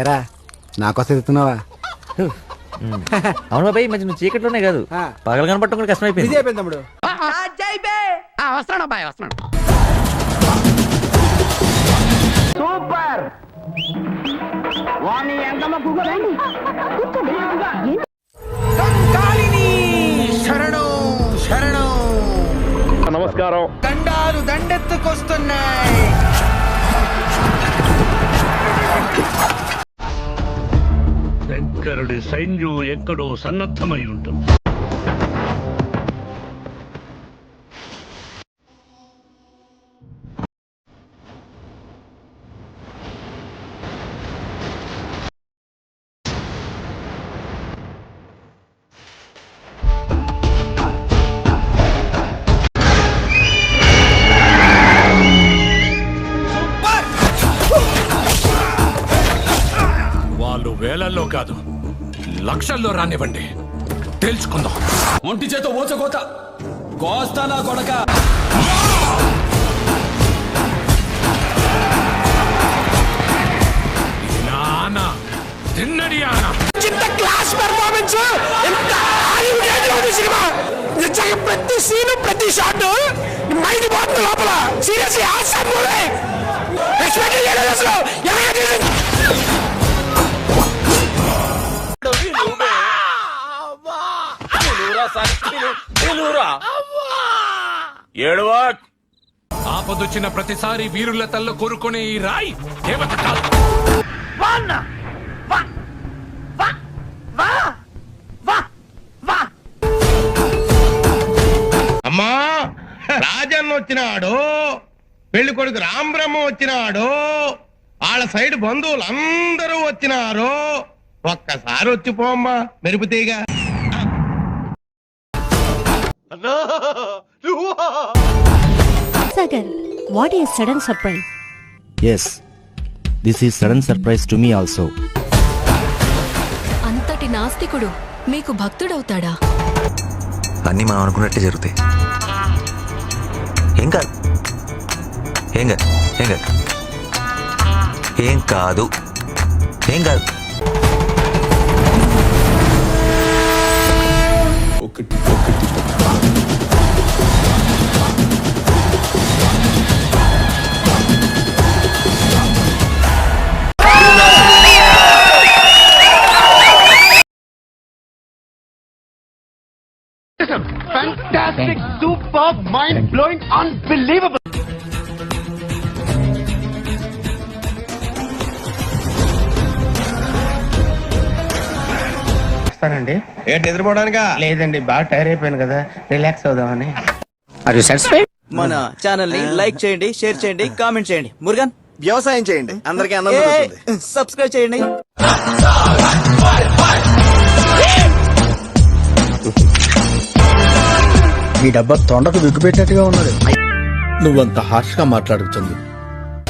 ఎరా నాకోసం ఎత్తున్నావా? అవును బాబాయ్, మంచి నువ్వు చీకట్లోనే కాదు పగలు కనపడటం కూడా కష్టం అయిపోయింది. అయిపోయింది తమ్ముడు. వస్తున్నాడు అబ్బాయి, వస్తున్నాడు. సూపర్. వాణి ఎంతమ్మ కూర్చోండి. శరణం శరణం. నమస్కారం. దండాలు దండెత్తుకొస్తున్నాయి. శంకరుడి సైన్యం ఎక్కడో సన్నద్ధమై ఉంటుంది. వాళ్ళు వేలల్లో కాదు లక్షల్లో రానివ్వండి, తేల్చుకుందాం. ఒంటి చేత ఊచకోత కోస్తానా కొడక. నానా తిన్నడి ఆనా. క్లాస్ పెర్ఫార్మెన్స్, సినిమా నిజంగా ప్రతి సీన్ ప్రతి షాట్ మైండ్ పోతుంది లోపల. Seriously awesome movie. ఎక్స్పెక్ట్ చేయలేదు అసలు. ఆపదొచ్చిన ప్రతిసారి వీరుల తల్ల కోరుకునే ఈ రాయి దేవత కాదు. అమ్మా రాజన్న వచ్చినాడు, పెళ్లి కొడుకు రాంబ్రహ్మ వచ్చినాడు, వాళ్ళ సైడ్ బంధువులు అందరూ వచ్చినారు. ఒక్కసారి వచ్చిపోమ్మా మెరుపుతీగా. Sagar, what is sudden surprise? Yes, this is sudden surprise to me also. అంతటి నాస్తికుడు మీకు భక్తుడవుతాడా? అన్నీ మనం అనుకున్నట్టే జరుగుతాయి. ఏం కాదు, ఏం కాదు, ఏం కాదు, ఏం కాదు, ఏం కాదు. ఒకటి ఒకటి Fantastic, superb, mind-blowing, unbelievable. వస్తానండి. ఏంటి ఎదురుపోవడానికా? లేదండి, బాగా టైర్ అయిపోయాను కదా, రిలాక్స్ అవుదామని. Are you satisfied? మన ఛానల్ ని లైక్ చేయండి, షేర్ చేయండి, కామెంట్ చేయండి. మురుగన్ వ్యవసాయం చేయండి, అందరికీ అన్నం దొరుకుతుంది. సబ్స్క్రైబ్ చేయండి. ఈ డబ్బా తొండకు విగ్గు పెట్టినట్టుగా ఉన్నది. నువ్వంత హార్ష్ గా మాట్లాడుతుంది